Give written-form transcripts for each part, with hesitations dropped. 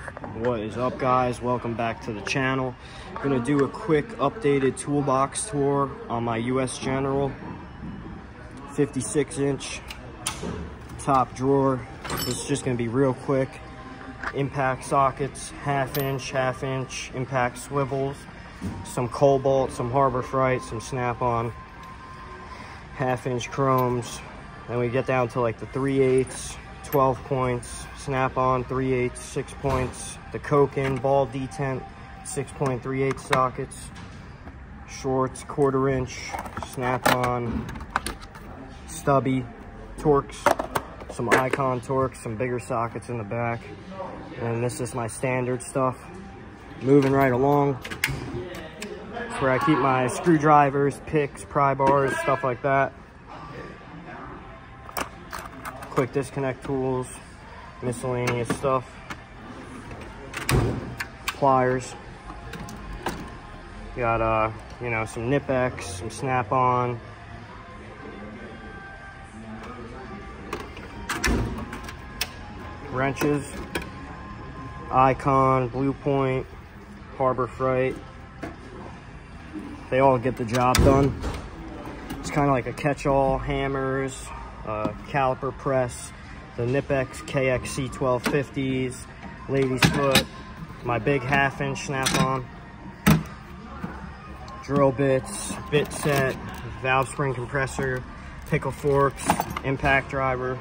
What is up, guys? Welcome back to the channel. I'm gonna do a quick updated toolbox tour on my US General 56-inch top drawer. This is just gonna be real quick. Impact sockets, half-inch impact swivels, some Cobalt, some Harbor Freight, some Snap-on half-inch chromes. Then we get down to like the 3/8, 12 points, Snap-on 3/8, 6 points, the Koken ball detent 6.38 sockets, shorts 1/4 inch, Snap-on stubby Torx, some Icon Torx, some bigger sockets in the back, and this is my standard stuff. Moving right along, it's where I keep my screwdrivers, picks, pry bars, stuff like that. Quick disconnect tools, miscellaneous stuff, pliers. Got you know, some Nip-X, some Snap-on, wrenches, Icon, Blue Point, Harbor Freight. They all get the job done. It's kind of like a catch-all. Hammers, caliper press, the Nip-X KXC 1250s, lady's foot, my big half-inch Snap-on, drill bits, bit set, valve spring compressor, pickle forks, impact driver,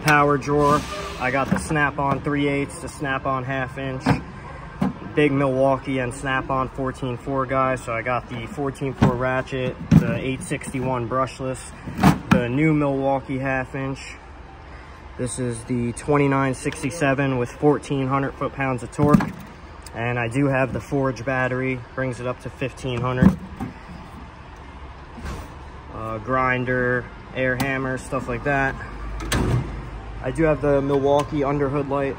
power drawer. I got the Snap-on 3/8, the Snap-on half-inch, big Milwaukee and Snap-on 14.4 guys. So I got the 14.4 ratchet, the 861 brushless, the new Milwaukee half-inch. This is the 2967 with 1400 foot-pounds of torque. And I do have the Forge battery, brings it up to 1500. Grinder, air hammer, stuff like that. I do have the Milwaukee underhood light.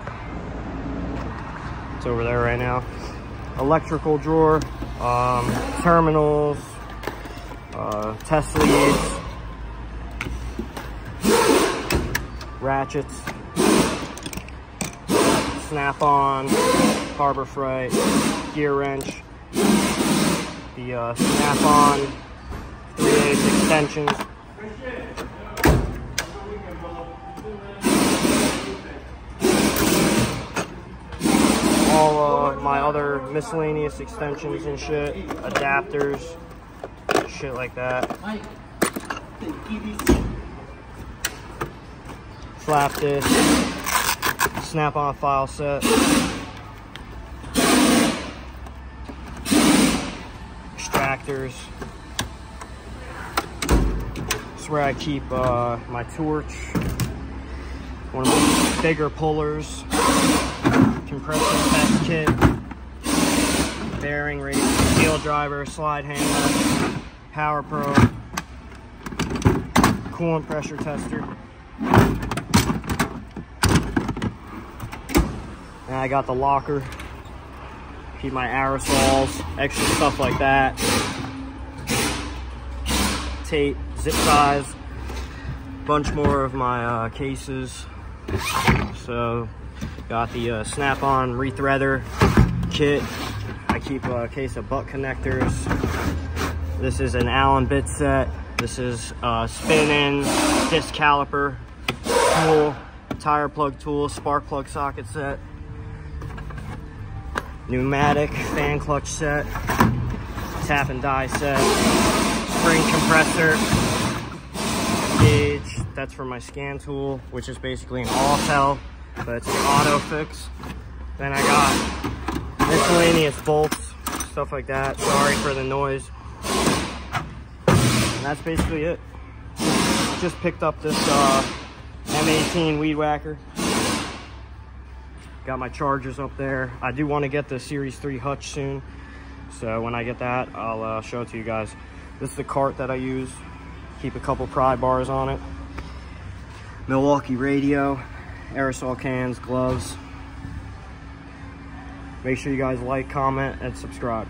It's over there right now. Electrical drawer, terminals, test leads, ratchets, Snap-on, Harbor Freight, gear wrench, the Snap-on 3/8 extensions, all my other miscellaneous extensions and shit, adapters, shit like that. Flap disc, Snap-on file set, extractors. This is where I keep my torch, one of my bigger pullers, compressor test kit, bearing rate, steel driver, slide handle, power probe, coolant pressure tester. And I got the locker, keep my aerosols, extra stuff like that, tape, zip ties, bunch more of my cases. So got the Snap-on rethreader kit. I keep a case of butt connectors. This is an Allen bit set. This is spin-in disc caliper tool, tire plug tool, spark plug socket set, pneumatic fan clutch set, tap and die set, spring compressor, gauge. That's for my scan tool, which is basically an all-tel, but it's an auto fix. Then I got miscellaneous bolts, stuff like that. Sorry for the noise. And that's basically it. Just picked up this M18 weed whacker. Got my chargers up there. I do want to get the Series 3 hutch soon, so when I get that, I'll show it to you guys. This is the cart that I use. Keep a couple pry bars on it. Milwaukee radio, aerosol cans, gloves. Make sure you guys like, comment, and subscribe.